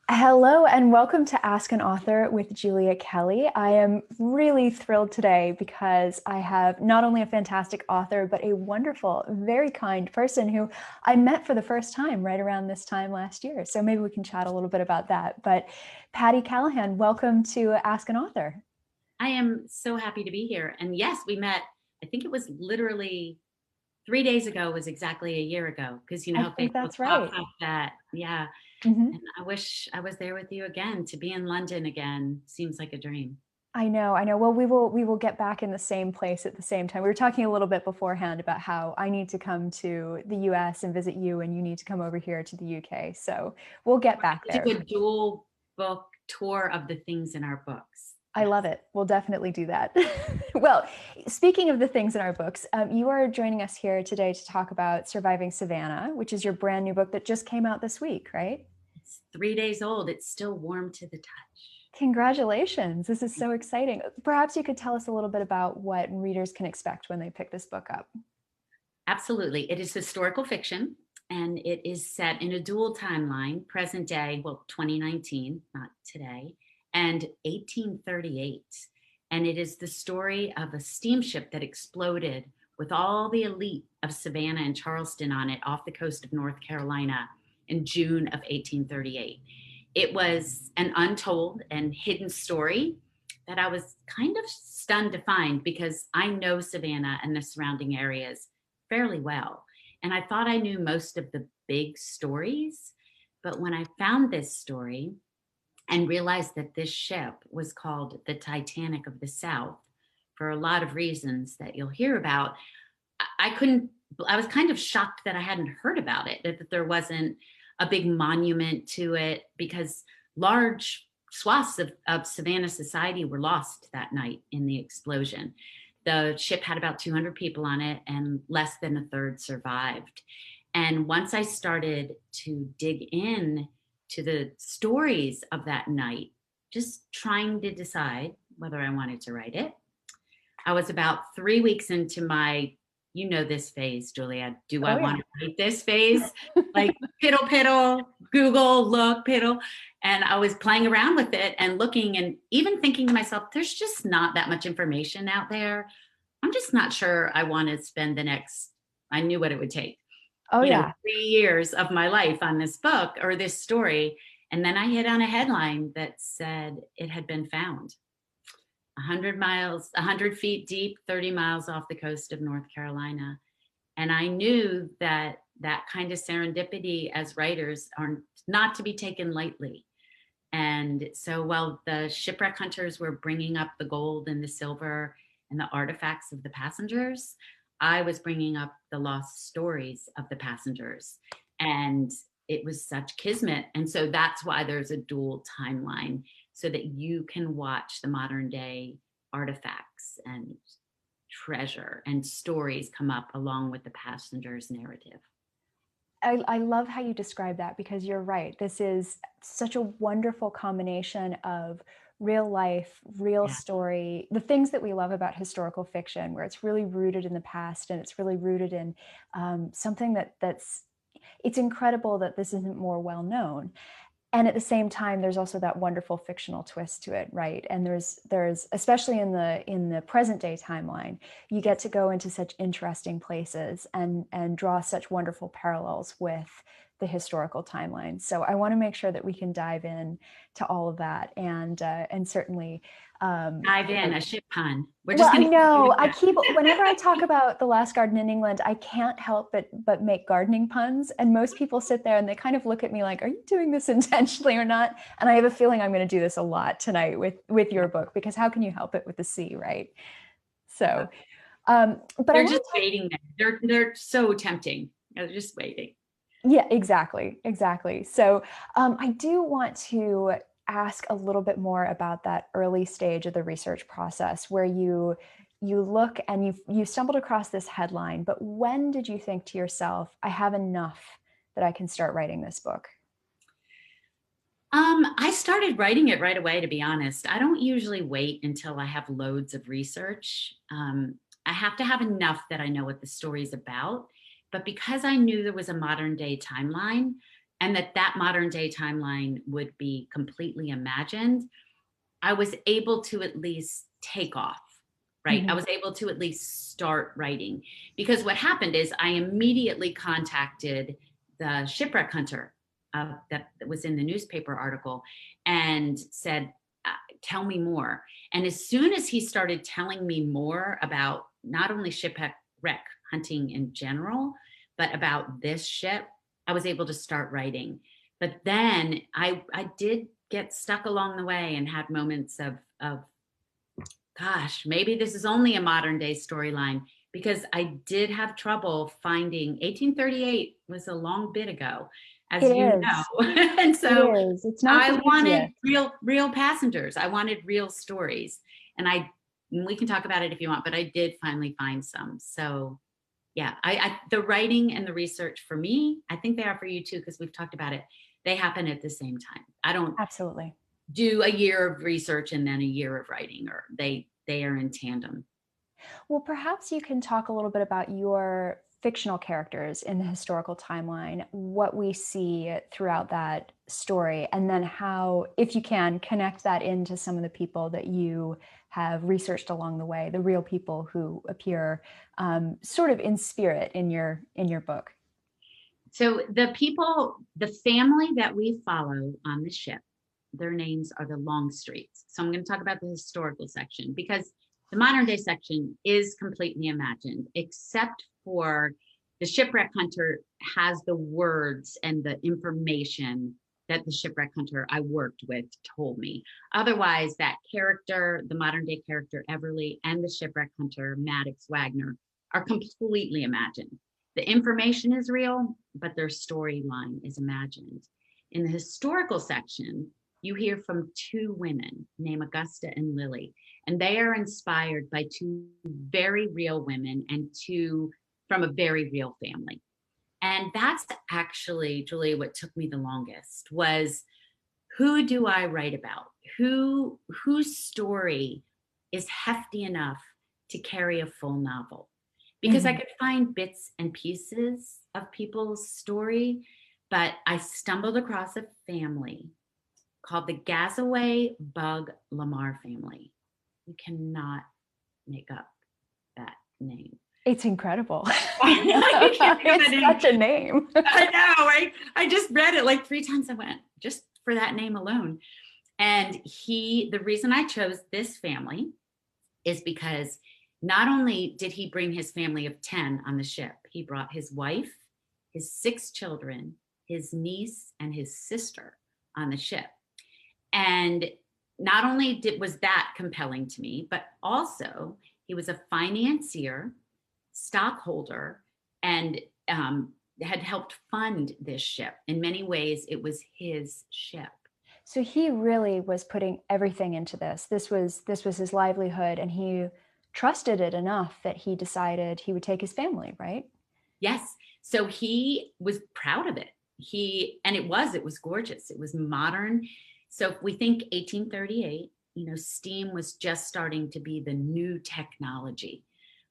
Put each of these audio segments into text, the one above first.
Hello and welcome to Ask an Author with Julia Kelly. I am really thrilled today because I have not only a fantastic author, but a wonderful, very kind person who I met for the first time right around this time last year. So maybe we can chat a little bit about that. But Patti Callahan, welcome to Ask an Author. I am so happy to be here. And yes, we met, I think it was literally 3 days ago, was exactly a year ago, because you know I how think Facebook that's pops right. up that. Yeah. And Mhm. I wish I was there with you again. To be in London again seems like a dream. I know, I know. Well, we will get back in the same place at the same time. We were talking a little bit beforehand about how I need to come to the US and visit you, and you need to come over here to the UK. So we'll get back To there. do a dual book tour of the things in our books. I Yes. love it. We'll definitely do that. Well, speaking of the things in our books, you are joining us here today to talk about Surviving Savannah, which is your brand new book that just came out this week, right? It's 3 days old. It's still warm to the touch. Congratulations. This is so exciting. Perhaps you could tell us a little bit about what readers can expect when they pick this book up. Absolutely. It is historical fiction and it is set in a dual timeline, present day, well, 2019, not today, and 1838. And it is the story of a steamship that exploded with all the elite of Savannah and Charleston on it off the coast of North Carolina in June of 1838. It was an untold and hidden story that I was kind of stunned to find because I know Savannah and the surrounding areas fairly well. And I thought I knew most of the big stories. But when I found this story and realized that this ship was called the Titanic of the South for a lot of reasons that you'll hear about, I couldn't, I was kind of shocked that I hadn't heard about it, that there wasn't a big monument to it, because large swaths of Savannah society were lost that night in the explosion. The ship had about 200 people on it, and less than a third survived. And once I started to dig in to the stories of that night, just trying to decide whether I wanted to write it, I was about 3 weeks into my, you know, this phase, Julia. Do I Oh, want yeah. to write this phase? Like piddle, piddle, Google, look, piddle. And I was playing around with it and looking and even thinking to myself, there's just not that much information out there. I'm just not sure I want to spend the next, I knew what it would take, Oh, you know, yeah. 3 years of my life on this book or this story. And then I hit on a headline that said it had been found. 100 miles, 100 feet deep, 30 miles off the coast of North Carolina. And I knew that that kind of serendipity as writers are not to be taken lightly. And so while the shipwreck hunters were bringing up the gold and the silver and the artifacts of the passengers, I was bringing up the lost stories of the passengers. And it was such kismet. And so that's why there's a dual timeline, so that you can watch the modern day artifacts and treasure and stories come up along with the passenger's narrative. I love how you describe that because you're right. This is such a wonderful combination of real life, real Yeah. story, the things that we love about historical fiction, where it's really rooted in the past and it's really rooted in something that's it's incredible that this isn't more well known. And at the same time, there's also that wonderful fictional twist to it, right? And there's especially in the present day timeline, you get to go into such interesting places and draw such wonderful parallels with the historical timeline. So I want to make sure that we can dive in to all of that and certainly Dive you in, know, a ship pun. We're well, just I going to keep know. doing I that. keep whenever I talk about the last garden in England, I can't help but make gardening puns. And most people sit there and they kind of look at me like, "Are you doing this intentionally or not?" And I have a feeling I'm going to do this a lot tonight with your book because how can you help it with the sea, right? So, but I They're want just to talk. waiting there. They're so tempting. They're just waiting. Yeah, exactly, exactly. So, I do want to ask a little bit more about that early stage of the research process where you look and you stumbled across this headline, but when did you think to yourself, I have enough that I can start writing this book? I started writing it right away, to be honest. I don't usually wait until I have loads of research. I have to have enough that I know what the story's about. But because I knew there was a modern day timeline, and that modern day timeline would be completely imagined, I was able to at least take off, right? I Mhm. was able to at least start writing, because what happened is I immediately contacted the shipwreck hunter that was in the newspaper article and said, tell me more. And as soon as he started telling me more about not only shipwreck hunting in general, but about this ship, I was able to start writing. But then I did get stuck along the way and had moments of gosh, maybe this is only a modern day storyline, because I did have trouble finding 1838 was a long bit ago, as It you is. know. And It so is. It's not I the wanted easiest. real passengers. I wanted real stories. And we can talk about it if you want, but I did finally find some. So yeah, the writing and the research for me, I think they are for you too, because we've talked about it. They happen at the same time. I don't Absolutely. do a year of research and then a year of writing, or they are in tandem. Well, perhaps you can talk a little bit about your fictional characters in the historical timeline, what we see throughout that story, and then how, if you can, connect that into some of the people that you have researched along the way, the real people who appear sort of in spirit in your book. So the family that we follow on the ship, their names are the Longstreets. So I'm going to talk about the historical section, because the modern day section is completely imagined, except for the shipwreck hunter has the words and the information that the shipwreck hunter I worked with told me. Otherwise, that character, the modern day character Everly, and the shipwreck hunter Maddox Wagner are completely imagined. The information is real, but their storyline is imagined. In the historical section, you hear from two women named Augusta and Lily, and they are inspired by two very real women and two from a very real family. And that's actually, Julia, what took me the longest was, who do I write about? Whose story is hefty enough to carry a full novel? Because I Mhm. could find bits and pieces of people's story, but I stumbled across a family called the Gazaway Bug Lamar family. You cannot make up that name. It's incredible. I can't think of the It's name. such a name. I know, right? I just read it like 3 times. I went just for that name alone. And the reason I chose this family is because not only did he bring his family of 10 on the ship, he brought his wife, his 6 children, his niece, and his sister on the ship. And not only was that compelling to me, but also he was a financier, stockholder, and had helped fund this ship. In many ways, it was his ship. So he really was putting everything into this. This was his livelihood, and he trusted it enough that he decided he would take his family, right? Yes. So he was proud of it. And it was gorgeous. It was modern. So if we think 1838, steam was just starting to be the new technology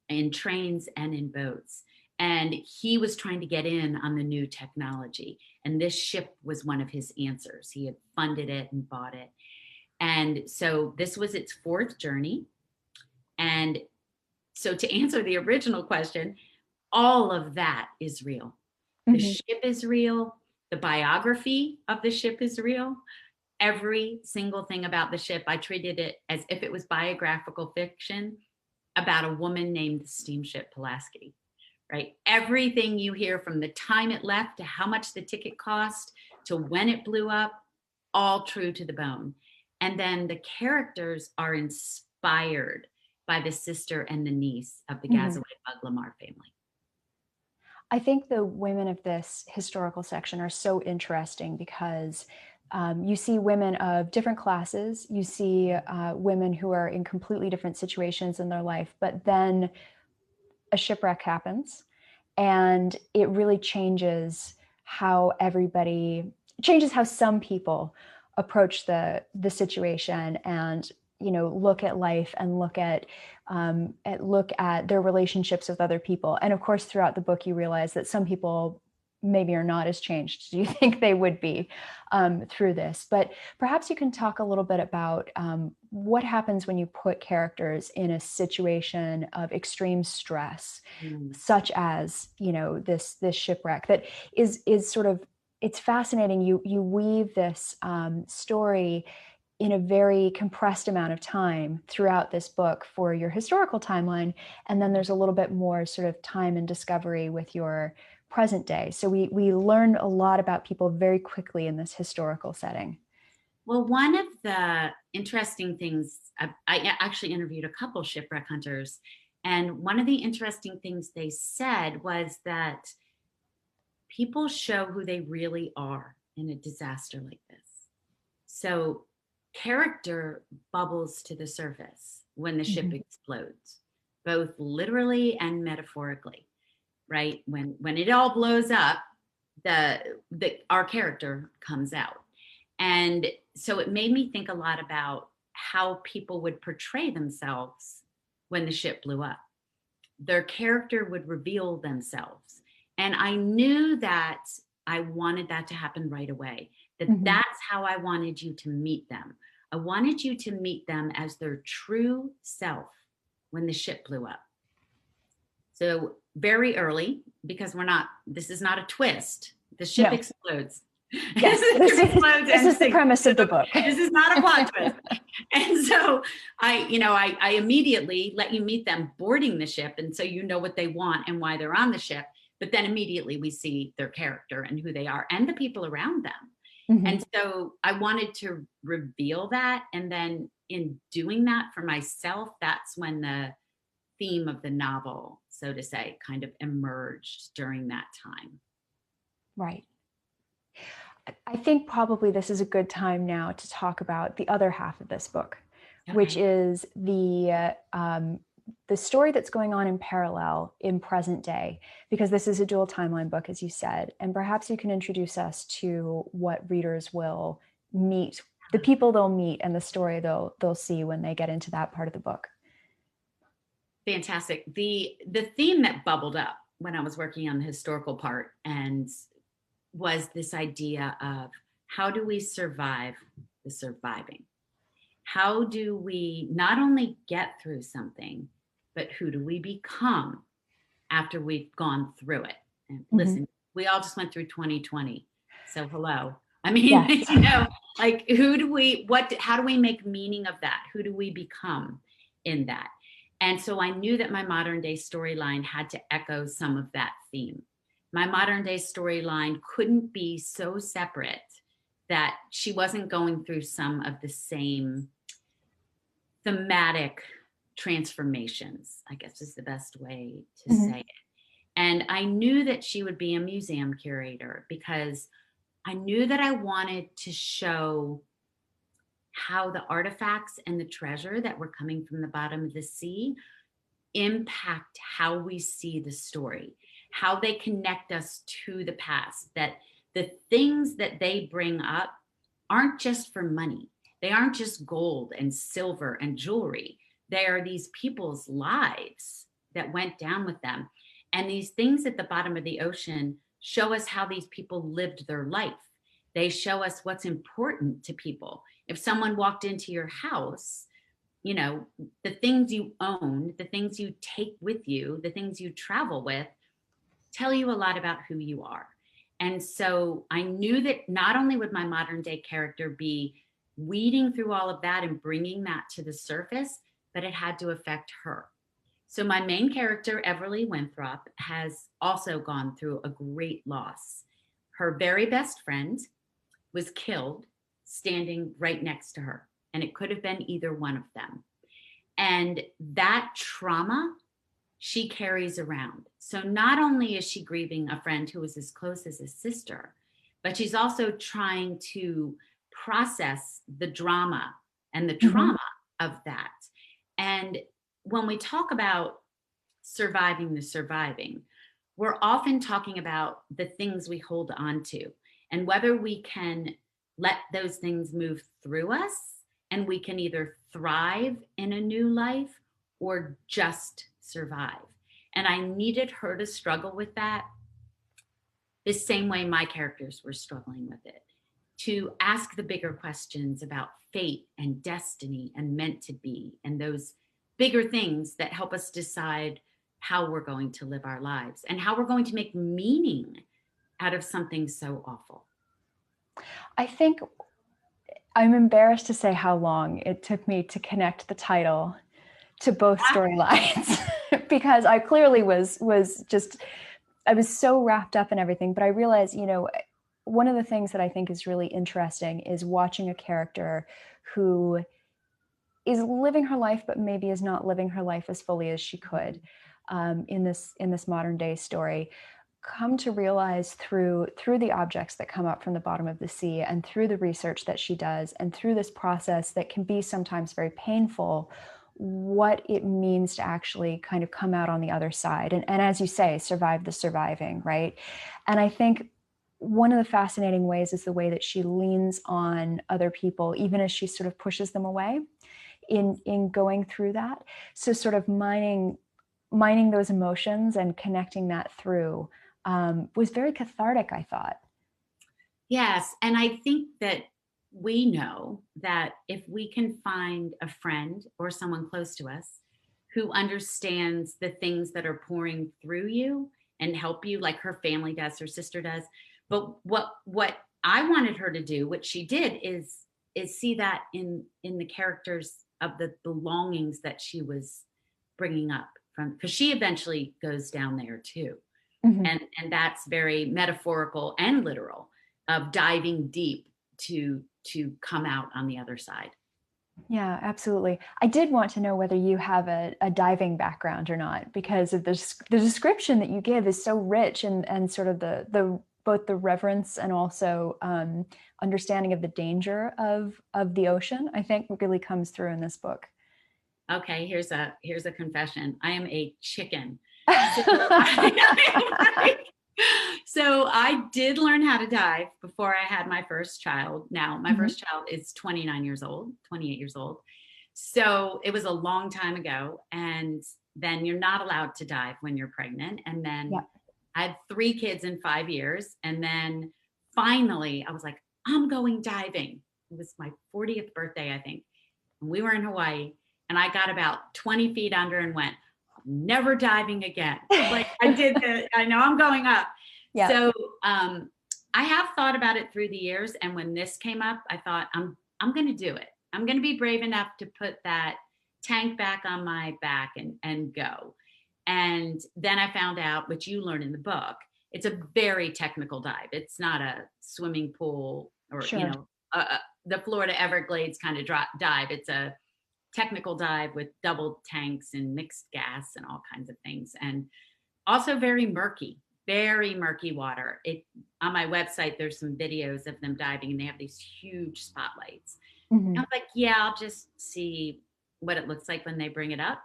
in trains and in boats. And he was trying to get in on the new technology. And this ship was one of his answers. He had funded it and bought it. And so this was its fourth journey. And so to answer the original question, all of that is real. The Mhm. ship is real. The biography of the ship is real. Every single thing about the ship, I treated it as if it was biographical fiction about a woman named the steamship Pulaski, right? Everything you hear, from the time it left to how much the ticket cost to when it blew up, all true to the bone. And then the characters are inspired by the sister and the niece of the Mhm. Gazaway Bug Lamar family. I think the women of this historical section are so interesting because you see women of different classes. You see women who are in completely different situations in their life, but then a shipwreck happens, and it really changes how some people approach the situation, and look at life, and look at their relationships with other people. And of course, throughout the book, you realize that some people maybe are not as changed as you think they would be through this. But perhaps you can talk a little bit about what happens when you put characters in a situation of extreme stress, Mm. such as, you know, this shipwreck that is sort of, it's fascinating. You weave this story in a very compressed amount of time throughout this book for your historical timeline. And then there's a little bit more sort of time and discovery with your present day. So we learn a lot about people very quickly in this historical setting. Well, one of the interesting things, I actually interviewed a couple shipwreck hunters, and one of the interesting things they said was that people show who they really are in a disaster like this. So, character bubbles to the surface when the ship Mhm. explodes, both literally and metaphorically, right? When it all blows up, the our character comes out. And so it made me think a lot about how people would portray themselves when the ship blew up. Their character would reveal themselves. And I knew that I wanted that to happen right away, that Mhm. that's how I wanted you to meet them. I wanted you to meet them as their true self when the ship blew up. So very early, because this is not a twist. The ship No. explodes. Yes. The ship explodes This and is the sinks. premise of the book. This is not a plot twist. And so I immediately let you meet them boarding the ship. And so you know what they want and why they're on the ship. But then immediately we see their character and who they are and the people around them. Mhm. And so I wanted to reveal that. And then in doing that for myself, that's when the theme of the novel, so to say, kind of emerged during that time. Right. I think probably this is a good time now to talk about the other half of this book, which Okay. is the story that's going on in parallel in present day, because this is a dual timeline book, as you said. And perhaps you can introduce us to what readers will meet, the people they'll meet, and the story they'll see when they get into that part of the book. Fantastic. The theme that bubbled up when I was working on the historical part and was this idea of how do we survive the surviving? How do we not only get through something, but who do we become after we've gone through it? And Mhm. listen, we all just went through 2020. So hello. I mean, Yes. like how do we make meaning of that? Who do we become in that? And so I knew that my modern day storyline had to echo some of that theme. My modern day storyline couldn't be so separate that she wasn't going through some of the same thematic transformations, I guess is the best way to Mhm. say it. And I knew that she would be a museum curator because I knew that I wanted to show how the artifacts and the treasure that were coming from the bottom of the sea impact how we see the story, how they connect us to the past, that the things that they bring up aren't just for money. They aren't just gold and silver and jewelry. They are these people's lives that went down with them. And these things at the bottom of the ocean show us how these people lived their life. They show us what's important to people. If someone walked into your house, you know, the things you own, the things you take with you, the things you travel with tell you a lot about who you are. And so I knew that not only would my modern day character be weeding through all of that and bringing that to the surface, but it had to affect her. So my main character, Everly Winthrop, has also gone through a great loss. Her very best friend was killed standing right next to her, and it could have been either one of them. And that trauma she carries around. So not only is she grieving a friend who was as close as a sister, but she's also trying to process the drama and the Mhm. trauma of that. And when we talk about surviving the surviving, we're often talking about the things we hold on to and whether we can let those things move through us and we can either thrive in a new life or just survive. And I needed her to struggle with that the same way my characters were struggling with it, to ask the bigger questions about fate and destiny and meant to be, and those bigger things that help us decide how we're going to live our lives and how we're going to make meaning out of something so awful. I think I'm embarrassed to say how long it took me to connect the title to both storylines because I clearly was just, I was so wrapped up in everything, but I realized, you know, one of the things that I think is really interesting is watching a character who is living her life, but maybe is not living her life as fully as she could, in this modern day story, come to realize through the objects that come up from the bottom of the sea, and through the research that she does, and through this process that can be sometimes very painful, what it means to actually kind of come out on the other side, and as you say, survive the surviving, right? And I think one of the fascinating ways is the way that she leans on other people, even as she sort of pushes them away in going through that. So sort of mining those emotions and connecting that through, was very cathartic, I thought. Yes. And I think that we know that if we can find a friend or someone close to us who understands the things that are pouring through you and help you, like her family does, her sister does. But what I wanted her to do, what she did, is see that in the characters of the belongings that she was bringing up from, because she eventually goes down there too. Mm-hmm. And that's very metaphorical and literal, of diving deep to come out on the other side. Yeah, absolutely. I did want to know whether you have a diving background or not, because of the description that you give is so rich, and sort of the both the reverence and also, understanding of the danger of the ocean, I think really comes through in this book. Okay, here's a confession. I am a chicken. So Mm-hmm. so I did learn how to dive before I had my first child. Now, my first child is 29 years old, 28 years old. So it was a long time ago. And then you're not allowed to dive when you're pregnant. And then Yeah. I had 3 kids in 5 years. And then finally, I was like, I'm going diving. It was my 40th birthday, I think. And we were in Hawaii. And I got about 20 feet under and went, never diving again. Like I did I know I'm going up. Yeah. So I have thought about it through the years. And when this came up, I thought, I'm going to do it. I'm going to be brave enough to put that tank back on my back and go. And then I found out, which you learn in the book, it's a very technical dive. It's not a swimming pool or, Sure. the Florida Everglades kind of dive. It's a technical dive with double tanks and mixed gas and all kinds of things. And also very murky water. It on my website, there's some videos of them diving and they have these huge spotlights. Hmm. And I was like, yeah, I'll just see what it looks like when they bring it up.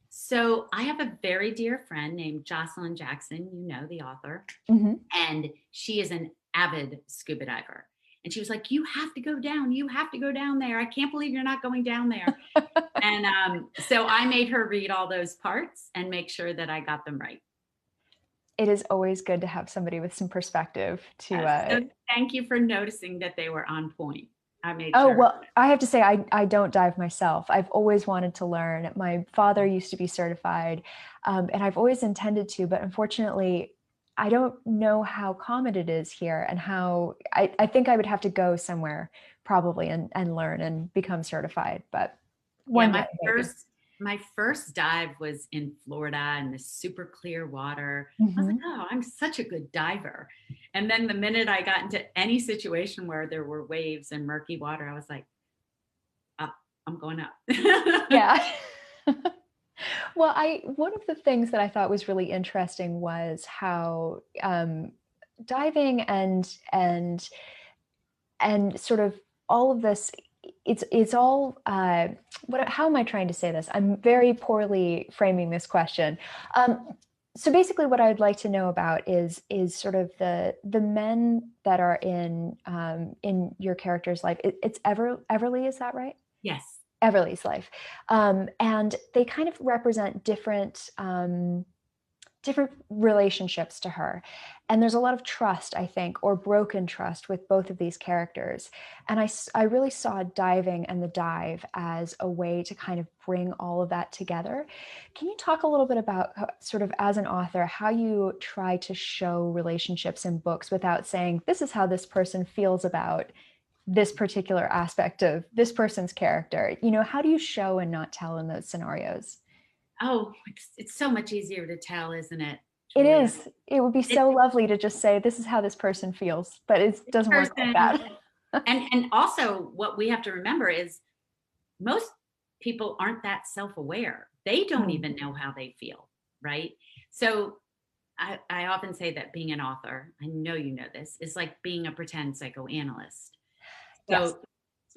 So I have a very dear friend named Jocelyn Jackson, the author, Hmm. and she is an avid scuba diver. And she was like, you have to go down. You have to go down there. I can't believe you're not going down there. And so I made her read all those parts and make sure that I got them right. It is always good to have somebody with some perspective to, So thank you for noticing that they were on point. I made oh, sure. well, I have to say, I don't dive myself. I've always wanted to learn. My father used to be certified, and I've always intended to, but unfortunately, I don't know how common it is here, and how I think I would have to go somewhere probably and learn and become certified, but Yeah, one day maybe. my first dive was in Florida in the super clear water. I was like, Hmm. oh, I'm such a good diver. And then the minute I got into any situation where there were waves and murky water, I was like, up, I'm going up. Yeah. Well, I one of the things that I thought was really interesting was how, diving and sort of all of this, it's all, what, how am I trying to say this? I'm very poorly framing this question. So basically what I'd like to know about is sort of the men that are in your character's life. It's Everly, is that right? Yes. Everly's life. And they kind of represent different, different relationships to her. And there's a lot of trust, I think, or broken trust with both of these characters. And I really saw Diving and the Dive as a way to kind of bring all of that together. Can you talk a little bit about sort of as an author, how you try to show relationships in books without saying, this is how this person feels about this particular aspect of this person's character? You know, how do you show and not tell in those scenarios? Oh, it's so much easier to tell, isn't it, It Julia? is. It would be This so lovely to just say, this is how this person feels, but it doesn't work like person, that. and also what we have to remember is most people aren't that self-aware. They don't Mm, even know how they feel, right? So I often say that being an author, I know you know this, is like being a pretend psychoanalyst. yes. So,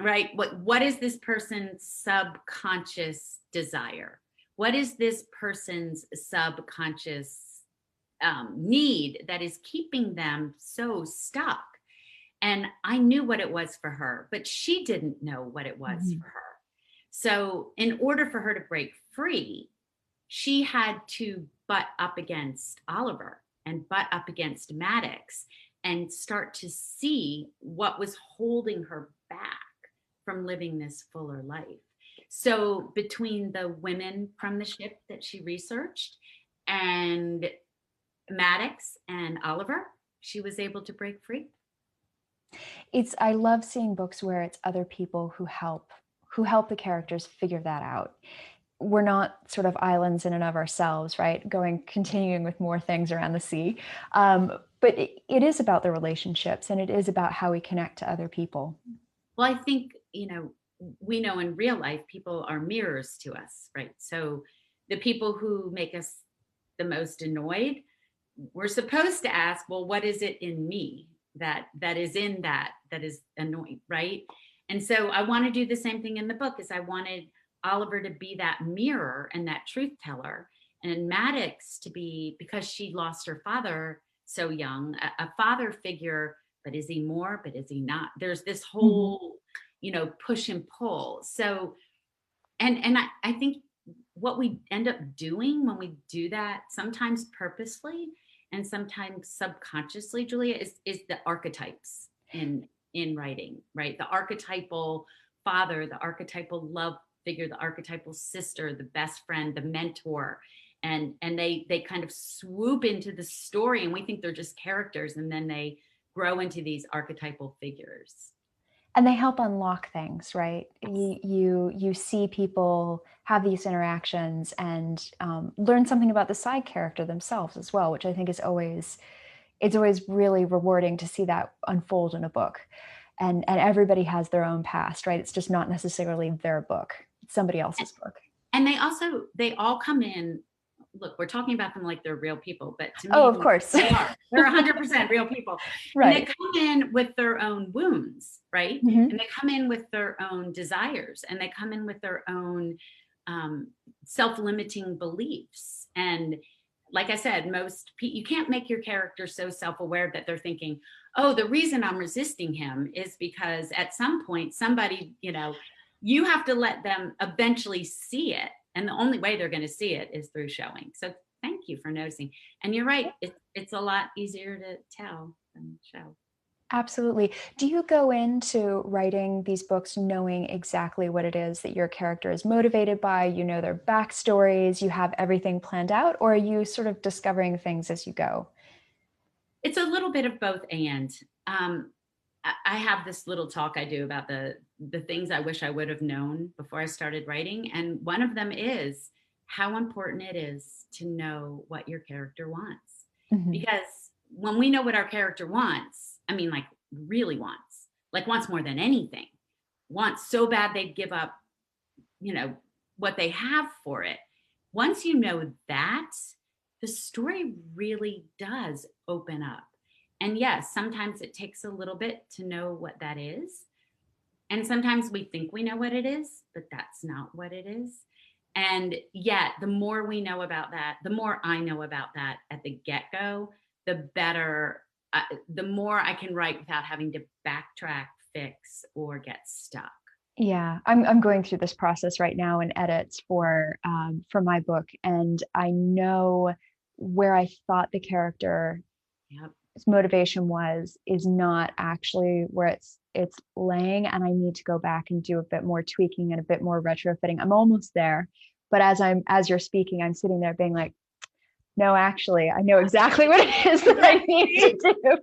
right, what is this person's subconscious desire? What is this person's subconscious need that is keeping them so stuck? And I knew what it was for her, but she didn't know what it was Mhm. for her. So, in order for her to break free, she had to butt up against Oliver and butt up against Maddox and start to see what was holding her back from living this fuller life. So, between the women from the ship that she researched and Maddox and Oliver, she was able to break free. I love seeing books where it's other people who help the characters figure that out. We're not sort of islands in and of ourselves, right? Continuing with more things around the sea. But it is about the relationships, and it is about how we connect to other people. Well, I think, we know in real life people are mirrors to us, right? So the people who make us the most annoyed, we're supposed to ask, well, what is it in me that is in that is annoying, right? And so I want to do the same thing in the book is I wanted Oliver to be that mirror and that truth teller, and Maddox to be, because she lost her father so young, a father figure, but is he more, but is he not? There's this Mhm. whole, push and pull. So, and I think what we end up doing when we do that, sometimes purposely and sometimes subconsciously, Julia, is the archetypes in writing, right? The archetypal father, the archetypal love figure, the archetypal sister, the best friend, the mentor. And they kind of swoop into the story, and we think they're just characters, and then they grow into these archetypal figures. And they help unlock things, right? You see people have these interactions and learn something about the side character themselves as well, which I think is always it's always really rewarding to see that unfold in a book. And everybody has their own past, right? It's just not necessarily their book; it's somebody else's book. And they all come in. Look, we're talking about them like they're real people, but to Oh, me, of course, they are. They're 100% real people. And they right? come in with their own wounds, right? And Hmm. they come in with their own desires, and they come in with their own um, self limiting beliefs. And like I said, you can't make your character so self aware that they're thinking, oh, the reason I'm resisting him is because at some point somebody, you have to let them eventually see it. And the only way they're going to see it is through showing. So thank you for noticing. And you're right, it's a lot easier to tell than show. Absolutely. Do you go into writing these books knowing exactly what it is that your character is motivated by? You know their backstories, you have everything planned out, or are you sort of discovering things as you go? It's a little bit of both. And I have this little talk I do about the things I wish I would have known before I started writing. And one of them is how important it is to know what your character wants. Mhm. Because when we know what our character wants, I mean, like really wants, like wants more than anything, wants so bad they'd give up, you know, what they have for it. Once you know that, the story really does open up. And yes, sometimes it takes a little bit to know what that is. And sometimes we think we know what it is, but that's not what it is. And yet, the more we know about that, the more I know about that at the get go, the better, the more I can write without having to backtrack, fix, or get stuck. Yeah, I'm going through this process right now in edits for my book, and I know where I thought the character Yep. motivation is not actually where it's laying, and I need to go back and do a bit more tweaking and a bit more retrofitting. I'm almost there, but as you're speaking, I'm sitting there being like, no, actually, I know exactly what it is that I need to do.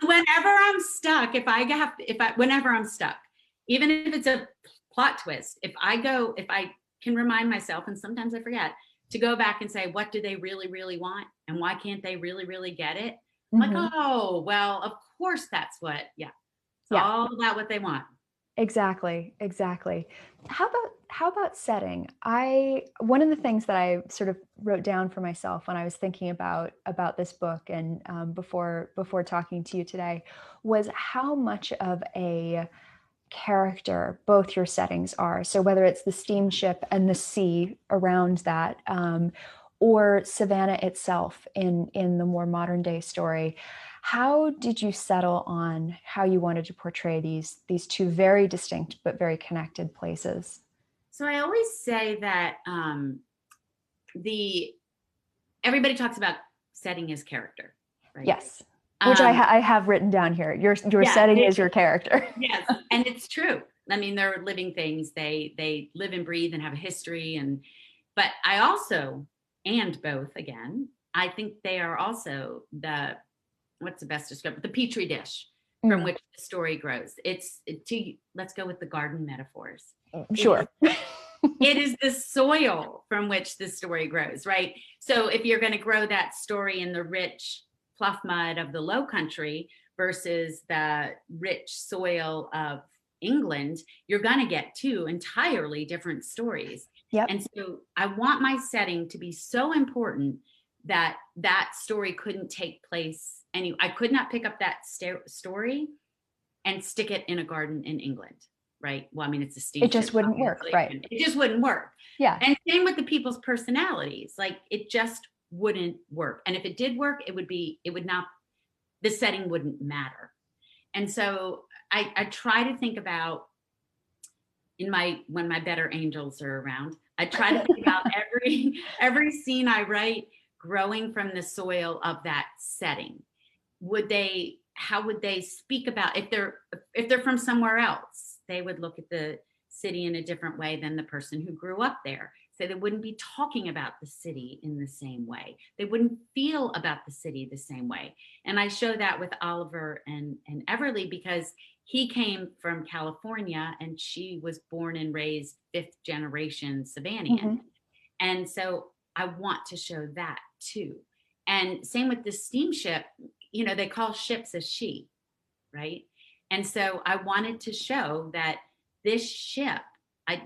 Whenever I'm stuck, whenever I'm stuck, even if it's a plot twist, if I can remind myself, and sometimes I forget, to go back and say, what do they really, really want? And why can't they really, really get it? Like, Mhm. oh, well, of course yeah. It's Yeah. all about what they want. Exactly, exactly. How about setting? I One of the things that I sort of wrote down for myself when I was thinking about this book, and before talking to you today, was how much of a character both your settings are. So whether it's the steamship and the sea around that, or Savannah itself in the more modern day story, how did you settle on how you wanted to portray these two very distinct but very connected places? So I always say that the everybody talks about setting as character, right? Yes, which Um, I have written down here. Your yeah, setting is your character. yes, and it's true. I mean, they're living things. They live and breathe and have a history. And but I also, and both again, I think they are also the, what's the best description? The petri dish from Mm, which the story grows. Let's go with the garden metaphors. It is sure. it is the soil from which the story grows, right? So if you're going to grow that story in the rich pluff mud of the low country versus the rich soil of England, you're going to get two entirely different stories. Yep. And so I want my setting to be so important that that story couldn't take place I could not pick up that story and stick it in a garden in England, right? Well, I mean, it's a It just steamship, wouldn't work, obviously. right? It just wouldn't work. Yeah. And same with the people's personalities. Like it just wouldn't work. And if it did work, it would not, the setting wouldn't matter. And so I try to think about when my better angels are around, I try to think about every scene I write growing from the soil of that setting. How would they speak about, if they're from somewhere else, they would look at the city in a different way than the person who grew up there. So they wouldn't be talking about the city in the same way. They wouldn't feel about the city the same way. And I show that with Oliver and Everly, because he came from California and she was born and raised fifth generation Savannian. Hmm. And so I want to show that too. And same with the steamship, they call ships a she, right? And so I wanted to show that this ship, I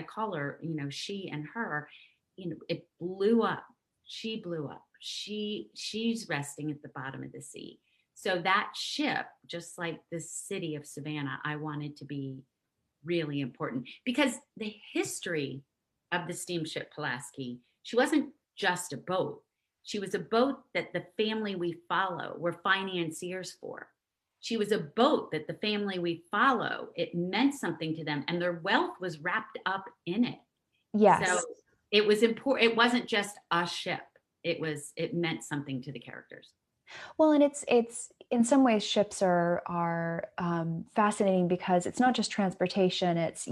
call her, she and her, it blew up. She blew up. She's resting at the bottom of the sea. So that ship, just like the city of Savannah, I wanted to be really important because the history of the steamship Pulaski, she wasn't just a boat. She was a boat that the family we follow were financiers for. She was a boat that the family we follow, it meant something to them, and their wealth was wrapped up in it. So Yes. it was important. It wasn't just a ship. It meant something to the characters. Well, and it's in some ways ships are fascinating because it's not just transportation. It's,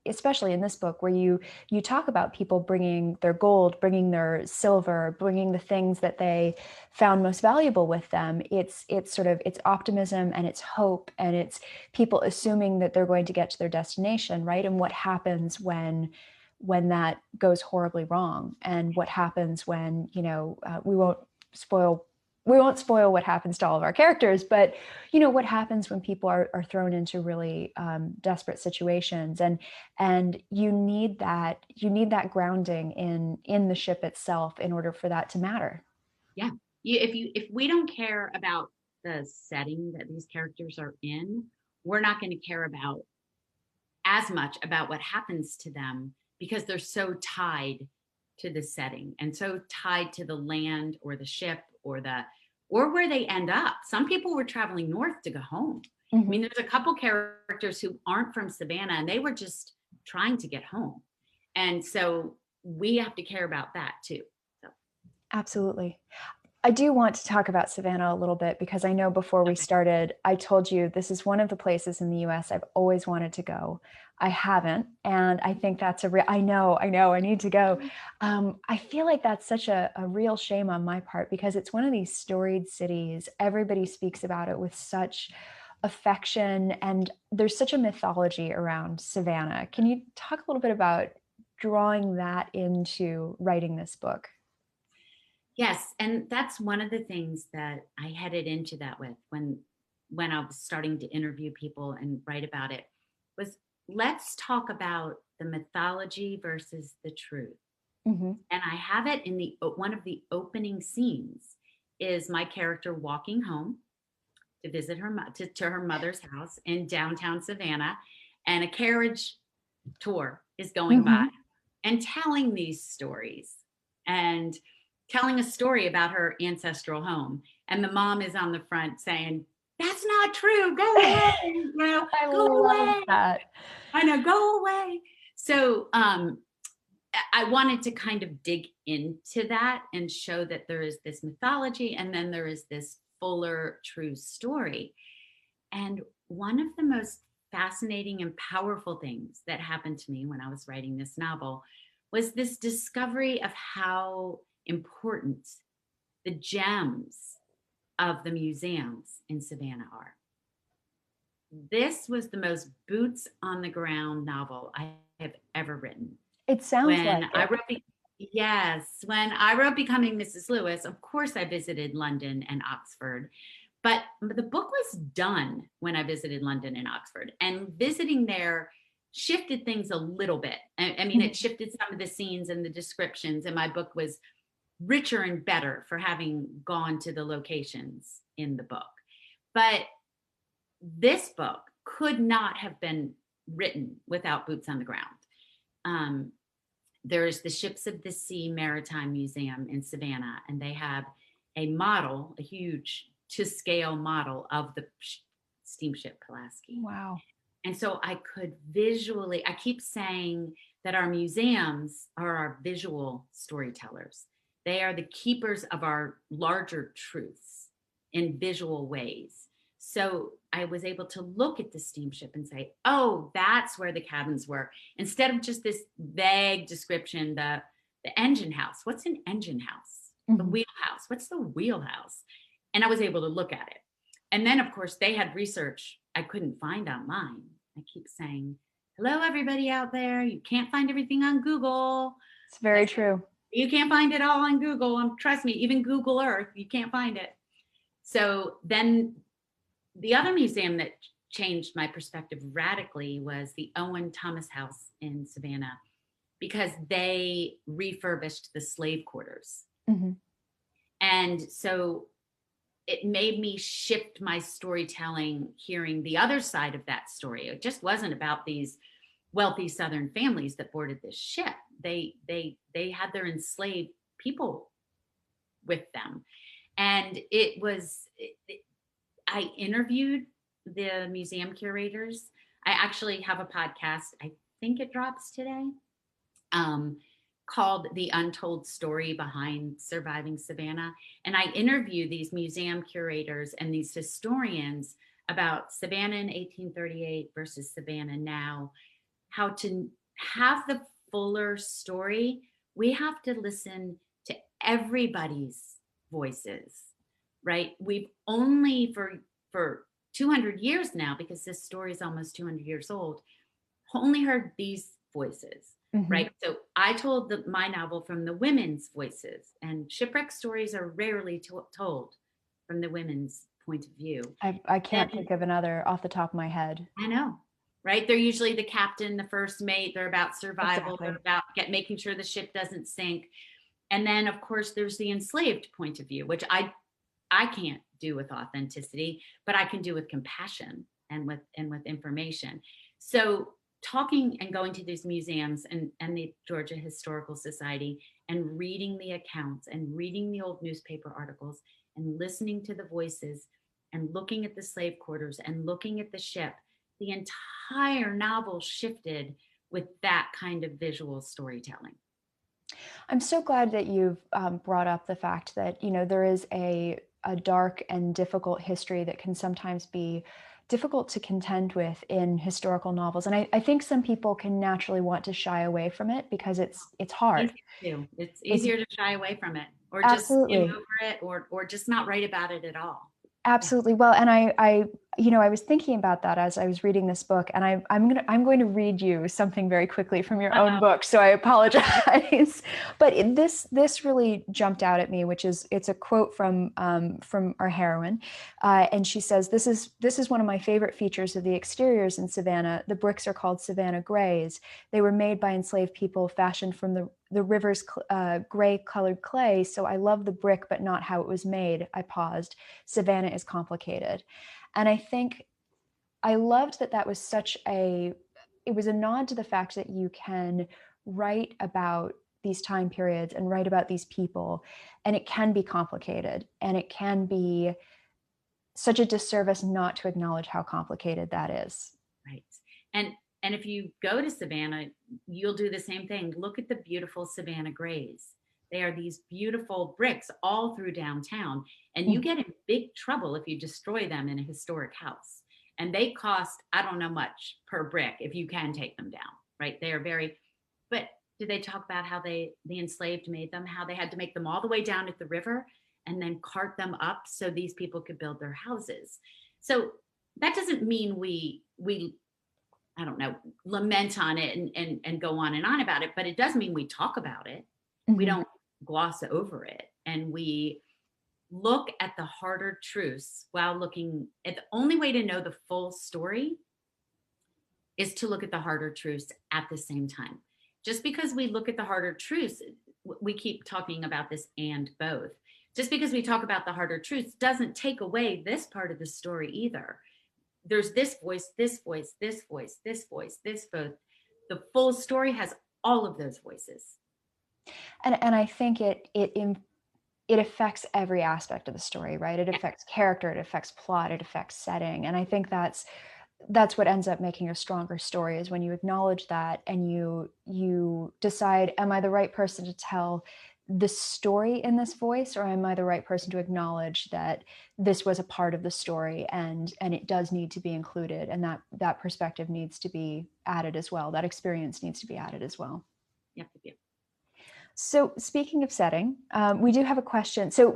especially in this book where you talk about people bringing their gold, bringing their silver, bringing the things that they found most valuable with them. It's sort of it's optimism and it's hope and it's people assuming that they're going to get to their destination, right? And what happens when that goes horribly wrong, and what happens when spoil we won't spoil what happens to all of our characters, but what happens when people are thrown into really desperate situations, and you need that grounding in the ship itself in order for that to matter. Yeah. If we don't care about the setting that these characters are in, we're not going to care about as much about what happens to them because they're so tied to the setting and so tied to the land or the ship or where they end up. Some people were traveling north to go home. I mean, Mhm. there's a couple characters who aren't from Savannah and they were just trying to get home. And so we have to care about that too. So Absolutely. I do want to talk about Savannah a little bit because I know before we Okay. started, I told you this is one of the places in the US I've always wanted to go. I haven't, and I think that's a real, I know, I need to go. I feel like that's such a real shame on my part because it's one of these storied cities. Everybody speaks about it with such affection, and there's such a mythology around Savannah. Can you talk a little bit about drawing that into writing this book? Yes, and that's one of the things that I headed into that with when I was starting to interview people and write about it was, let's talk about the mythology versus the truth. Hmm. And I have it in the one of the opening scenes is my character walking home to visit to her mother's house in downtown Savannah, and a carriage tour is going by Hmm. and telling these stories and telling a story about her ancestral home. And the mom is on the front saying, "That's not true. Go away. You know, I go love away. that. I know, go away." So I wanted to kind of dig into that and show that there is this mythology and then there is this fuller, true story. And one of the most fascinating and powerful things that happened to me when I was writing this novel was this discovery of how important the gems of the museums in Savannah are. This was the most boots on the ground novel I have ever written. It sounds When like I it. wrote Yes, when I wrote Becoming Mrs. Lewis, of course I visited London and Oxford, but the book was done when I visited London and Oxford, and visiting there shifted things a little bit. I mean, it Mhm. shifted some of the scenes and the descriptions, and my book was richer and better for having gone to the locations in the book. But this book could not have been written without boots on the ground. Um, there's the Ships of the Sea Maritime Museum in Savannah, and they have a model, a huge to scale model of the steamship Pulaski. Wow. And so I could visually, I keep saying that our museums are our visual storytellers. They are the keepers of our larger truths in visual ways. So I was able to look at the steamship and say, oh, that's where the cabins were. Instead of just this vague description, the engine house. What's an engine house? The Mhm. wheelhouse. What's the wheelhouse? And I was able to look at it. And then, of course, they had research I couldn't find online. I keep saying, hello, everybody out there. You can't find everything on Google. It's very Like, true. you can't find it all on Google. Trust me, even Google Earth, you can't find it. So then the other museum that changed my perspective radically was the Owen Thomas House in Savannah, because they refurbished the slave quarters. Mhm. And so it made me shift my storytelling, hearing the other side of that story. It just wasn't about these wealthy Southern families that boarded this ship. They had their enslaved people with them, and I interviewed the museum curators. I actually have a podcast. I think it drops today. Um, called The Untold Story Behind Surviving Savannah. And I interview these museum curators and these historians about Savannah in 1838 versus Savannah now, how to have the fuller story. We have to listen to everybody's voices, right? We've only for 200 years now, because this story is almost 200 years old, only heard these voices, Mhm. right? So I told my novel from the women's voices, and shipwreck stories are rarely told from the women's point of view. I can't And think of another off the top of my head. I know, right? They're usually the captain, the first mate. They're about survival. They're Exactly. about making sure the ship doesn't sink. And then, of course, there's the enslaved point of view, which I can't do with authenticity, but I can do with compassion and with information. So talking and going to these museums and the Georgia Historical Society and reading the accounts and reading the old newspaper articles and listening to the voices and looking at the slave quarters and looking at the ship, the entire novel shifted with that kind of visual storytelling. I'm so glad that you've brought up the fact that, there is a dark and difficult history that can sometimes be difficult to contend with in historical novels. And I think some people can naturally want to shy away from it because it's hard. Easy to do. It's It's easier to shy away from it or just skim absolutely. over it or just not write about it at all. Yeah. Absolutely. Well, and I was thinking about that as I was reading this book, and I'm going to read you something very quickly from your own Uh-oh. book. So I apologize, but this really jumped out at me, which is it's a quote from our heroine, and she says, "This is one of my favorite features of the exteriors in Savannah. The bricks are called Savannah Grays. They were made by enslaved people, fashioned from the river's gray colored clay. So I love the brick, but not how it was made." I paused. Savannah is complicated. And I think I loved that was it was a nod to the fact that you can write about these time periods and write about these people, and it can be complicated, and it can be such a disservice not to acknowledge how complicated that is. Right. And and if you go to Savannah, you'll do the same thing. Look at the beautiful Savannah Grays. They are these beautiful bricks all through downtown, and you Mm. get in big trouble if you destroy them in a historic house. And they cost, I don't know much per brick if you can take them down, right? They are very, but did they talk about how the enslaved made them, how they had to make them all the way down at the river and then cart them up so these people could build their houses? So that doesn't mean we I don't know, lament on it and go on and on about it, but it does mean we talk about it. We Mhm. don't gloss over it, and we look at the harder truths while looking at the only way to know the full story is to look at the harder truths at the same time. Just because we look at the harder truths, we keep talking about this and both. Just because we talk about the harder truths doesn't take away this part of the story either. There's this voice, this voice, this voice, this voice, this voice. The full story has all of those voices. And I think it affects every aspect of the story, right? It Yeah. affects character, it affects plot, it affects setting. And I think that's what ends up making a stronger story is when you acknowledge that and you decide, am I the right person to tell the story in this voice, or am I the right person to acknowledge that this was a part of the story and it does need to be included, and that perspective needs to be added as well, that experience needs to be added as well. Yep. Yep. So speaking of setting, we do have a question. So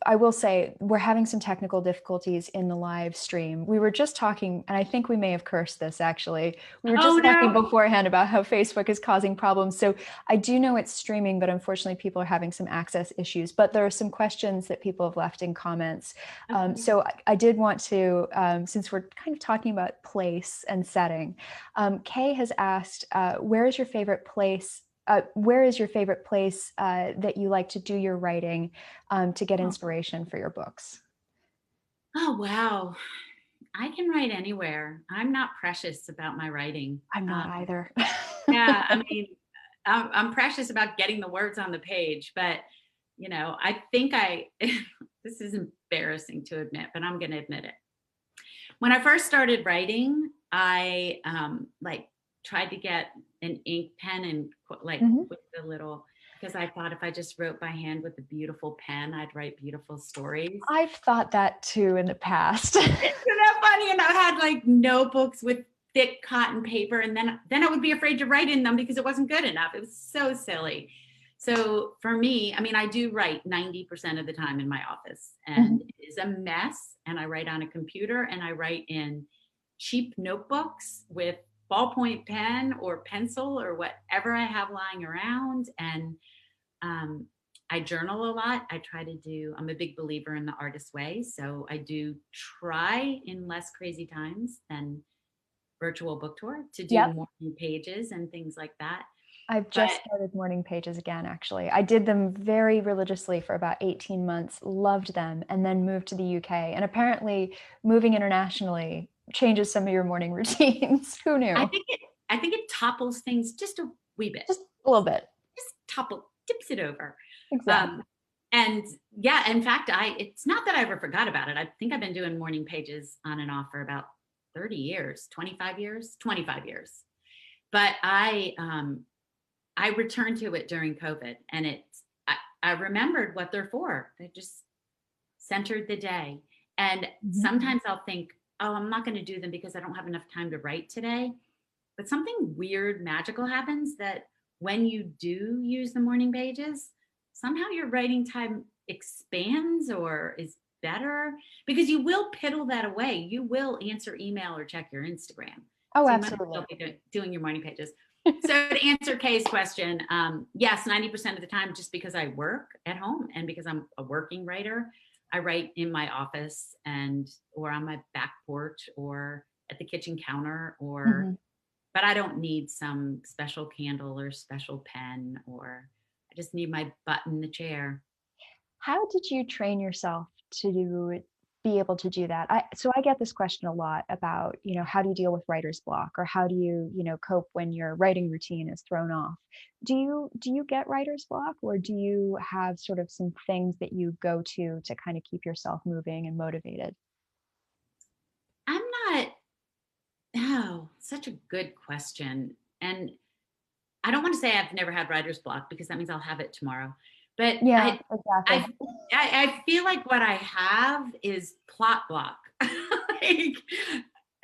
I will say, we're having some technical difficulties in the live stream. We were just talking, and I think we may have cursed this actually. We were Oh just talking no. beforehand about how Facebook is causing problems. So I do know it's streaming, but unfortunately people are having some access issues. But there are some questions that people have left in comments. Okay. So I did want to, since we're kind of talking about place and setting, Kay has asked, where is your favorite place that you like to do your writing to get Oh. inspiration for your books? Oh wow. I can write anywhere. I'm not precious about my writing. I'm not either. Yeah, I mean, I'm precious about getting the words on the page, but I think this is embarrassing to admit, but I'm going to admit it. When I first started writing, I like tried to get an ink pen and like Mhm. with the little because I thought if I just wrote by hand with a beautiful pen, I'd write beautiful stories. I've thought that too in the past. Isn't that funny? And I had like notebooks with thick cotton paper, and then I would be afraid to write in them because it wasn't good enough. It was so silly. So for me, I mean, I do write 90% of the time in my office, and Mhm. it is a mess. And I write on a computer, and I write in cheap notebooks with ballpoint pen or pencil or whatever I have lying around. And um, I journal a lot. I'm a big believer in the artist's way. So I do try in less crazy times than virtual book tour to do Yep. morning pages and things like that. I've But just started morning pages again, actually. I did them very religiously for about 18 months, loved them, and then moved to the UK. And apparently, moving internationally changes some of your morning routines. Who I knew? think it, I think it topples things just a wee bit, Just a little bit. just tips it over. Um, Exactly. and yeah, in fact, it's not that I ever forgot about it. I think I've been doing morning pages on and off for about 30 years, 25 years. But I returned to it during COVID, and I remembered what they're for. They just centered the day. And Mhm. sometimes I'll think, oh, I'm not going to do them because I don't have enough time to write today. But something weird, magical happens that when you do use the morning pages, somehow your writing time expands or is better because you will piddle that away. You will answer email or check your Instagram. Oh, So you might as absolutely. well be doing your morning pages. So to answer Kay's question, yes, 90% of the time, just because I work at home and because I'm a working writer, I write in my office and or on my back porch or at the kitchen counter or Mhm. but I don't need some special candle or special pen or I just need my butt in the chair. How did you train yourself be able to do that? I get this question a lot about, how do you deal with writer's block or how do you, cope when your writing routine is thrown off? Do you get writer's block or do you have sort of some things that you go to kind of keep yourself moving and motivated? I'm not oh, such a good question. And I don't want to say I've never had writer's block because that means I'll have it tomorrow. But Yeah, I exactly. I I feel like what I have is plot block. Like,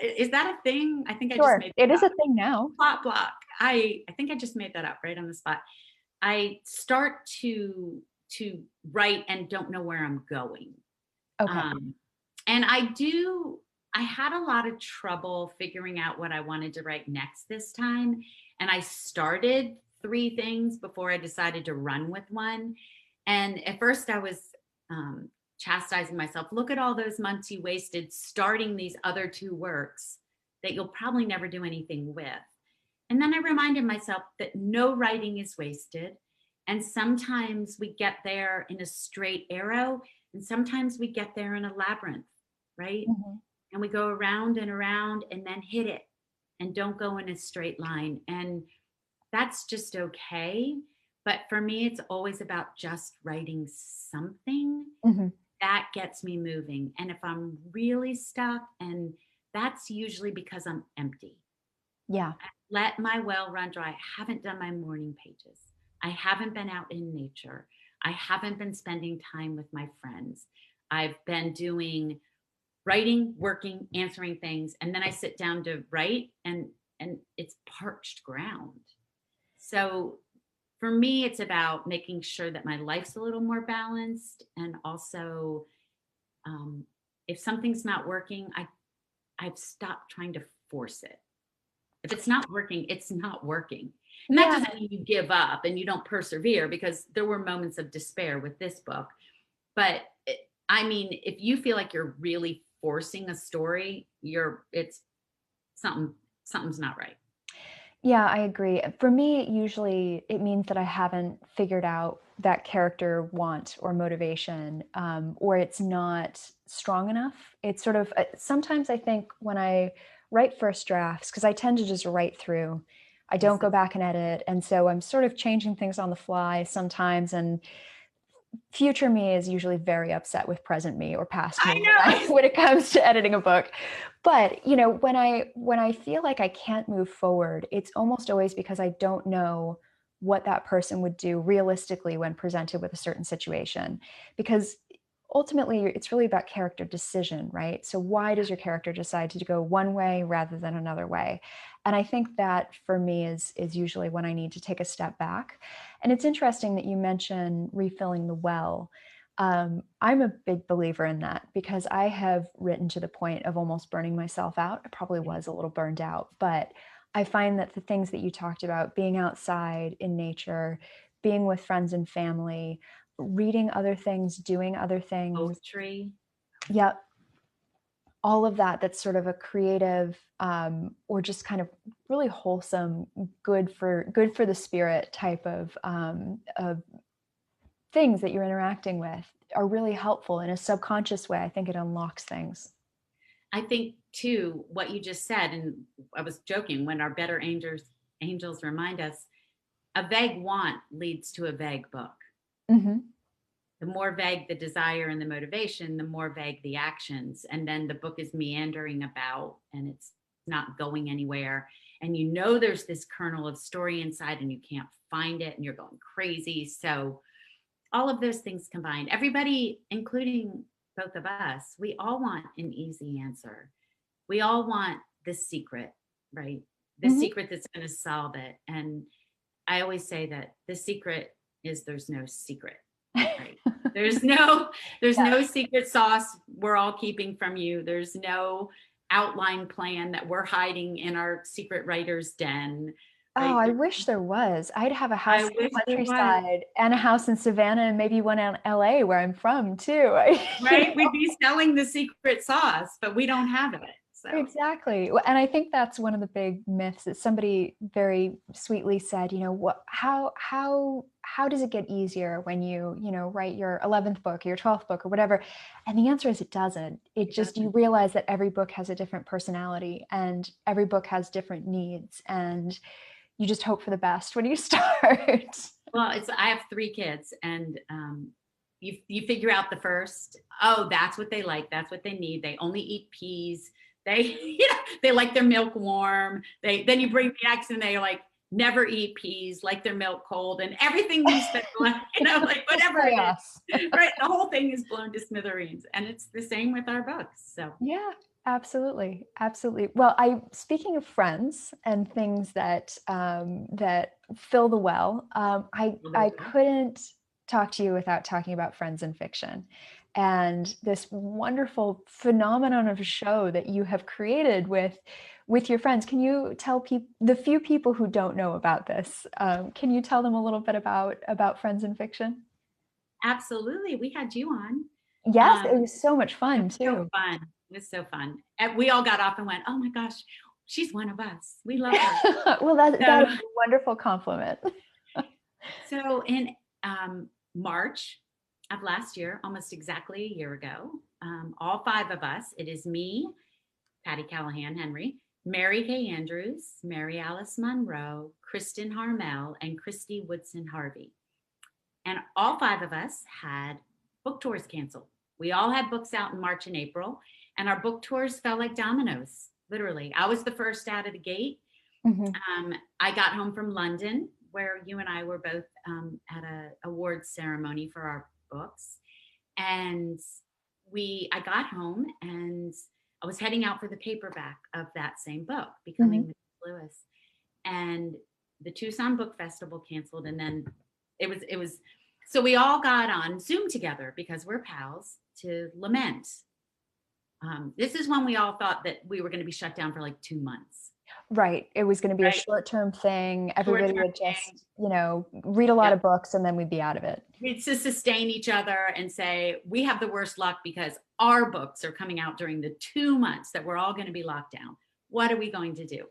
is that a thing? I think I just Sure. made It that is a up. thing now. Plot block. I think I just made that up right on the spot. I start to write and don't know where I'm going. Okay. Um, and I had a lot of trouble figuring out what I wanted to write next this time. And I started three things before I decided to run with one. And at first I was chastising myself. Look at all those months you wasted starting these other two works that you'll probably never do anything with. And then I reminded myself that no writing is wasted. And sometimes we get there in a straight arrow, and sometimes we get there in a labyrinth, right? Mhm. And we go around and around and then hit it and don't go in a straight line. And that's just okay. But for me, it's always about just writing something Mhm. that gets me moving. And if I'm really stuck, and that's usually because I'm empty. Yeah. Let my well run dry. I haven't done my morning pages. I haven't been out in nature. I haven't been spending time with my friends. I've been doing writing, working, answering things, and then I sit down to write and it's parched ground. So for me it's about making sure that my life's a little more balanced and also um, if something's not working, I've stopped trying to force it. If it's not working, it's not working. And that Yeah. doesn't mean you give up and you don't persevere because there were moments of despair with this book. But I mean, if you feel like you're really forcing a story, it's something something's not right. Yeah, I agree. For me, usually it means that I haven't figured out that character want or motivation, or it's not strong enough. It's sort of sometimes I think when I write first drafts, because I tend to just write through, I don't Yes, go it's back and edit. And so I'm sort of changing things on the fly sometimes. And future me is usually very upset with present me or past I me when know I it's when it comes to editing a book. But, when I feel like I can't move forward, it's almost always because I don't know what that person would do realistically when presented with a certain situation. Because ultimately, it's really about character decision, right? So why does your character decide to go one way rather than another way? And I think that for me is usually when I need to take a step back. And it's interesting that you mention refilling the well. I'm a big believer in that because I have written to the point of almost burning myself out. I probably was a little burned out, but I find that the things that you talked about, being outside in nature, being with friends and family, reading other things, doing other things, poetry. yeah, all of that that's sort of a creative or just kind of really wholesome, good for the spirit type of things that you're interacting with are really helpful in a subconscious way. I think it unlocks things. I think too what you just said, and I was joking when our better angels remind us, a vague want leads to a vague book. Hmm. The more vague the desire and the motivation, the more vague the actions. And then the book is meandering about and it's not going anywhere. And you know there's this kernel of story inside and you can't find it and you're going crazy. So all of those things combined, everybody, including both of us, we all want an easy answer. We all want the secret, right? The Mhm. secret that's going to solve it. And I always say that the secret is there's no secret, right? There's no there's no secret sauce we're all keeping from you. There's no outline plan that we're hiding in our secret writer's den, Oh, right? I wish there was. I'd have a I house in wish the there was. countryside and a house in Savannah and maybe one in LA where I'm from too. You Right? We'd be selling the secret sauce, but we don't have it. So Exactly. And I think that's one of the big myths that somebody very sweetly said, how does it get easier when you write your 11th book or your 12th book or whatever? And the answer is it doesn't. It it just, you doesn't. realize that every book has a different personality and every book has different needs, and you just hope for the best when you start. Well, it's I have 3 kids, and you figure out the first. Oh, that's what they like. That's what they need. They only eat peas. They they like their milk warm. They then you bring the next, and they like never eat peas, like their milk cold, and everything we specialize. Like whatever it Chaos. is, right? The whole thing is blown to smithereens, and it's the same with our books. So Yeah, absolutely, absolutely. Well, speaking of friends and things that fill the well, I couldn't talk to you without talking about friends in fiction, and this wonderful phenomenon of a show that you have created with your friends. Can you tell the few people who don't know about this? Can you tell them a little bit about friends in fiction? absolutely, we had you on. Yes, Um, it was so much It fun was so too. fun. It was so fun. And we all got off and went, "Oh my gosh, she's one of us. We love her." Well, that So, is a wonderful compliment. so in March of last year, almost exactly a year ago, all 5 of us, it is me, Patti Callahan Henry, Mary Kay Andrews, Mary Alice Monroe, Kristen Harmel, and Christy Woodson Harvey. And all 5 of us had book tours canceled. We all had books out in March and April, and our book tours fell like dominoes, literally. I was the first out of the gate. Mhm, I got home from London, where you and I were both at a awards ceremony for our books, and I got home and I was heading out for the paperback of that same book, Becoming mhm. Mrs. Lewis, and the Tucson Book Festival canceled, and then it was so we all got on Zoom together because we're pals to lament. This is when we all thought that we were going to be shut down for like 2 months, Right, it was gonna be a right? short-term thing. Short Everybody term would thing. just, read a lot Yep. of books and then we'd be out of it. It's to sustain each other and say we have the worst luck because our books are coming out during the 2 months that we're all going to be locked down. What are we going to do?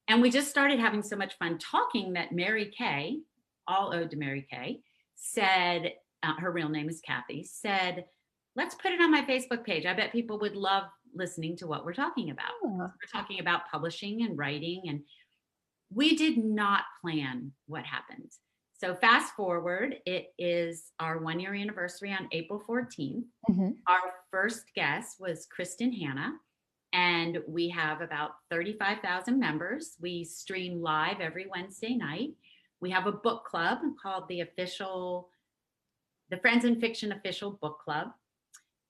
And we just started having so much fun talking that Mary Kay, all owed to Mary Kay, said, her real name is Kathy, said, let's put it on my Facebook page. I bet people would love listening to what we're talking about. Yeah. We're talking about publishing and writing, and we did not plan what happened. So fast forward, it is our 1 year anniversary on April 14th. Mhm, Our first guest was Kristen Hanna, and we have about 35,000 members. We stream live every Wednesday night. We have a book club called the Friends in Fiction Official Book Club,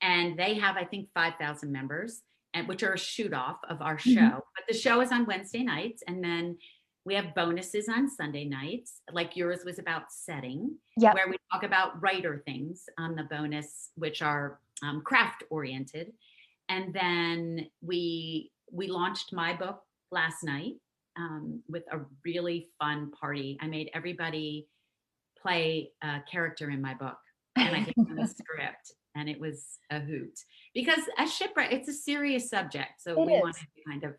and they have, I think, 5,000 members, and which are a shoot off of our mhm. show. But the show is on Wednesday nights, and then we have bonuses on Sunday nights, like yours was about setting, Yep. where we talk about writer things on the bonus, which are craft oriented. And then we launched my book last night with a really fun party. I made everybody play a character in my book, and I gave them a script, and it was a hoot because a shipwreck, it's a serious subject, so It we wanted is. to kind of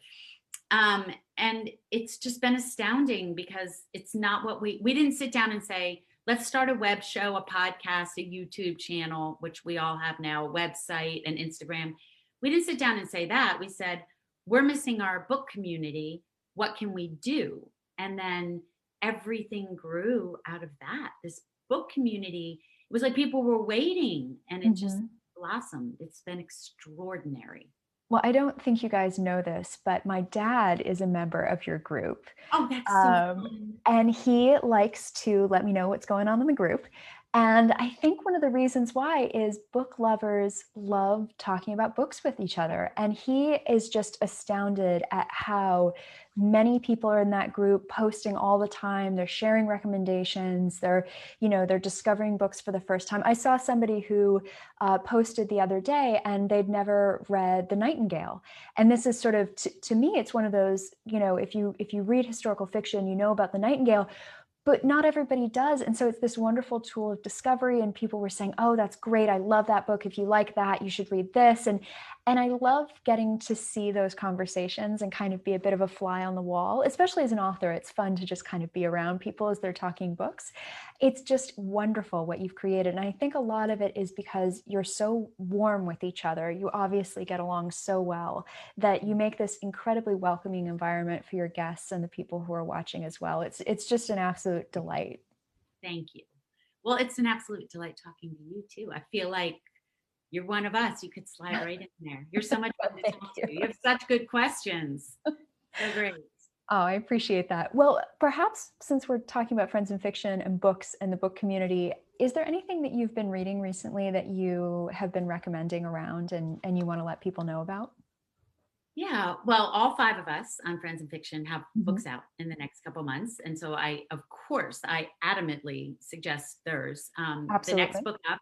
and it's just been astounding because it's not what we didn't sit down and say, let's start a web show, a podcast, a YouTube channel, which we all have now, a website and Instagram. We didn't sit down and say that. We said, we're missing our book community. What can we do? And then everything grew out of that. This book community, it was like people were waiting and it just Mhm. blossomed. It's been extraordinary. Well, I don't think you guys know this, but my dad is a member of your group. Oh, that's so Um, fun. and he likes to let me know what's going on in the group. And I think one of the reasons why is book lovers love talking about books with each other. And he is just astounded at how many people are in that group posting all the time. They're sharing recommendations. They're discovering books for the first time. I saw somebody who posted the other day and they'd never read The Nightingale. And this is sort of, to me, it's one of those, if you read historical fiction, you know about The Nightingale, but not everybody does. And so it's this wonderful tool of discovery. And people were saying, oh, that's great. I love that book. If you like that, you should read this. And I love getting to see those conversations and kind of be a bit of a fly on the wall, especially as an author. It's fun to just kind of be around people as they're talking books. It's just wonderful what you've created. And I think a lot of it is because you're so warm with each other. You obviously get along so well that you make this incredibly welcoming environment for your guests and the people who are watching as well. It's just an absolute delight. Thank you. Well, it's an absolute delight talking to you too. I feel like you're one of us. You could slide right in there. You're so much fun to Thank talk you. to. You have such good questions. So great. Oh, I appreciate that. Well, perhaps since we're talking about friends in fiction and books and the book community, is there anything that you've been reading recently that you have been recommending around and you want to let people know about? Yeah, well, all five of us on Friends in Fiction have Mhm. books out in the next couple months, and so of course, I adamantly suggest theirs. The next Absolutely. book up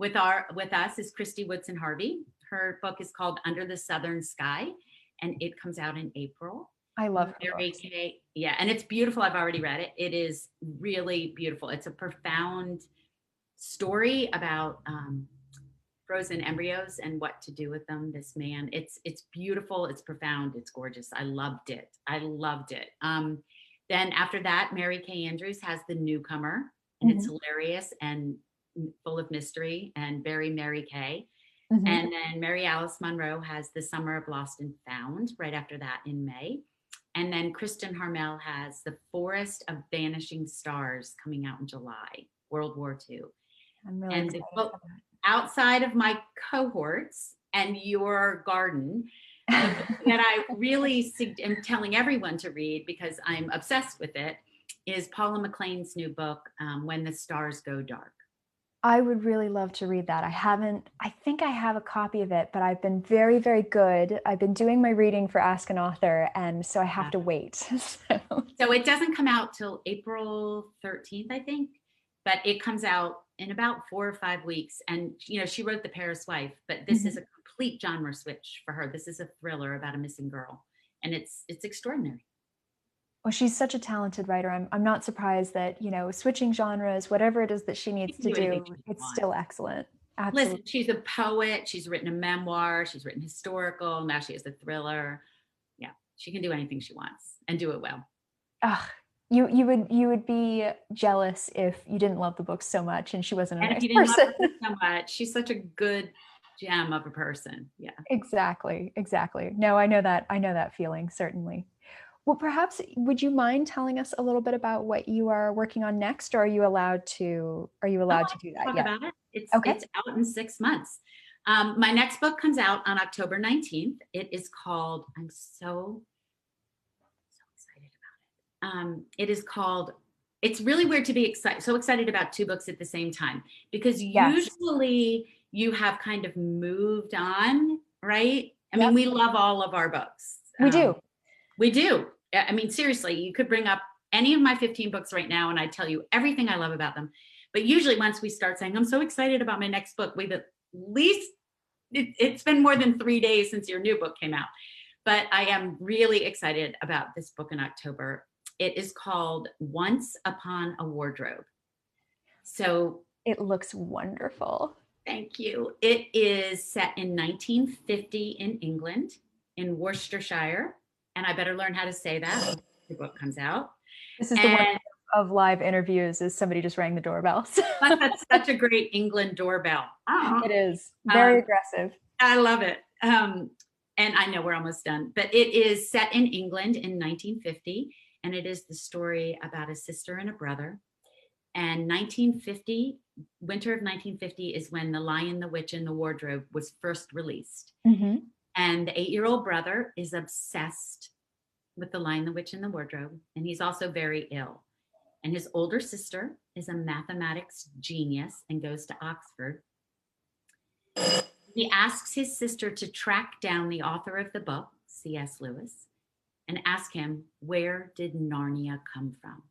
with us is Christy Woodson Harvey. Her book is called Under the Southern Sky, and it comes out in April. I love her Mary books. Kay, yeah, and it's beautiful. I've already read it. It is really beautiful. It's a profound story about frozen embryos and what to do with them. This man, it's beautiful, it's profound, it's gorgeous. I loved it. I loved it. Then after that, Mary Kay Andrews has The Newcomer, and it's Mhm. hilarious and full of mystery and very Mary Kay. Mhm. And then Mary Alice Monroe has The Summer of Lost and Found right after that in May. And then Kristen Harmel has The Forest of Vanishing Stars coming out in July, World War II. I'm really And excited but for that. outside of my cohorts and your garden, the book that I really am telling everyone to read because I'm obsessed with it is Paula McLean's new book, When the Stars Go Dark. I would really love to read that. I think I have a copy of it, but I've been very, very good. I've been doing my reading for Ask an Author, and so I have Uh, to wait. So, so it doesn't come out till April 13th, I think, but it comes out in about 4 or 5 weeks. And she wrote The Paris Wife, but this is mhm. a complete genre switch for her. This is a thriller about a missing girl, and it's extraordinary. Well, she's such a talented writer. I'm not surprised that, switching genres, whatever it is that she She needs can to do anything do, she it's wants. still excellent. Listen, Absolutely. she's a poet. She's written a memoir. She's written historical. Now she has a thriller. Yeah, she can do anything she wants and do it well. Ugh, you would be jealous if you didn't love the book so much and she wasn't a And if nice you didn't love person. her so much, she's such a good gem of a person. Yeah. Exactly, exactly. No, I know that feeling, certainly. Well, perhaps would you mind telling us a little bit about what you are working on next, or Oh, are you allowed I to do can that talk yet? about it. It's Okay. it's out in 6 months. My next book comes out on October 19th. It is called. I'm so excited about it. It is called. It's really weird to be excited about two books at the same time because Yes. usually you have kind of moved on, right? I mean, Yep. we love all of our books. We do. We do. I mean, seriously, you could bring up any of my 15 books right now and I'd tell you everything I love about them. But usually, once we start saying, I'm so excited about my next book, we've at least, it's been more than 3 days since your new book came out. But I am really excited about this book in October. It is called Once Upon a Wardrobe. So It looks wonderful. thank you. It is set in 1950 in England, in Worcestershire. And I better learn how to say that before the book comes out. This is the one And of live interviews is somebody just rang the doorbell. So plus, that's such a great England doorbell. it is very Um, aggressive. I love it. And I know we're almost done, but it is set in England in 1950. And it is the story about a sister and a brother. And 1950, winter of 1950 is when The Lion, the Witch, and the Wardrobe was first released. Mhm. And the 8-year-old brother is obsessed with The Lion, the Witch, and the Wardrobe, and he's also very ill. And his older sister is a mathematics genius and goes to Oxford. He asks his sister to track down the author of the book, C.S. Lewis, and ask him, where did Narnia come from?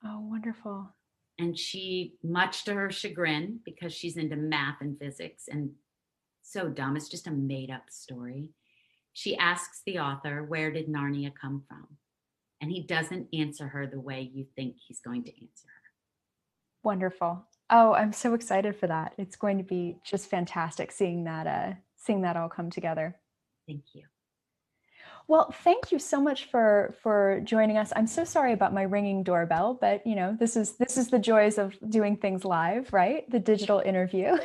Oh, wonderful. And she, much to her chagrin, because she's into math and physics and so dumb, it's just a made up story. She asks the author, where did Narnia come from? And he doesn't answer her the way you think he's going to answer her. Wonderful. Oh, I'm so excited for that. It's going to be just fantastic seeing that all come together. Thank you. Well, thank you so much for joining us. I'm so sorry about my ringing doorbell, but this is the joys of doing things live, right? The digital interview.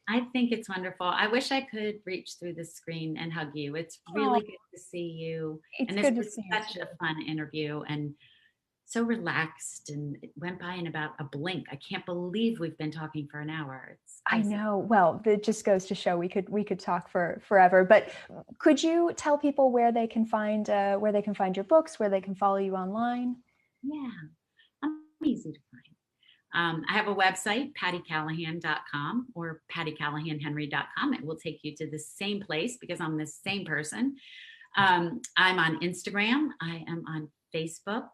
I think it's wonderful. I wish I could reach through the screen and hug you. It's really good to see you. It's and this good to was see you such too. a fun interview and so relaxed, and it went by in about a blink. I can't believe we've been talking for an hour. It's I crazy. know. Well, it just goes to show we could talk for forever. But could you tell people where they can find your books, where they can follow you online? Yeah, I'm easy to find. I have a website, pattycallahan.com or pattycallahanhenry.com. It will take you to the same place because I'm the same person. I'm on Instagram. I am on Facebook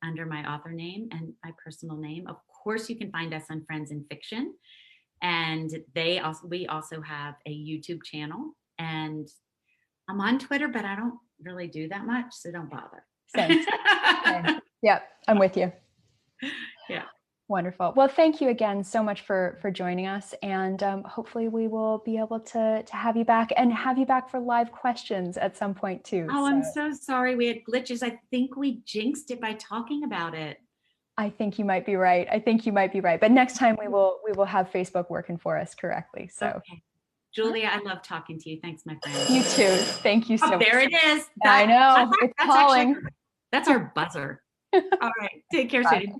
under my author name and my personal name. Of course, you can find us on Friends in Fiction. And we also have a YouTube channel. And I'm on Twitter, but I don't really do that much, so don't bother. Same. Yeah, I'm with you. Yeah. Wonderful. Well, thank you again so much for joining us, and hopefully we will be able to have you back and have you back for live questions at some point too. Oh, I'm so sorry. We had glitches. I think we jinxed it by talking about it. I think you might be right. But next time we will have Facebook working for us correctly. So, okay. Julia, I love talking to you. Thanks, my friend. You too. Thank you so much. There it is. I know. It's calling. That's our buzzer. All right. Take care, sweetie.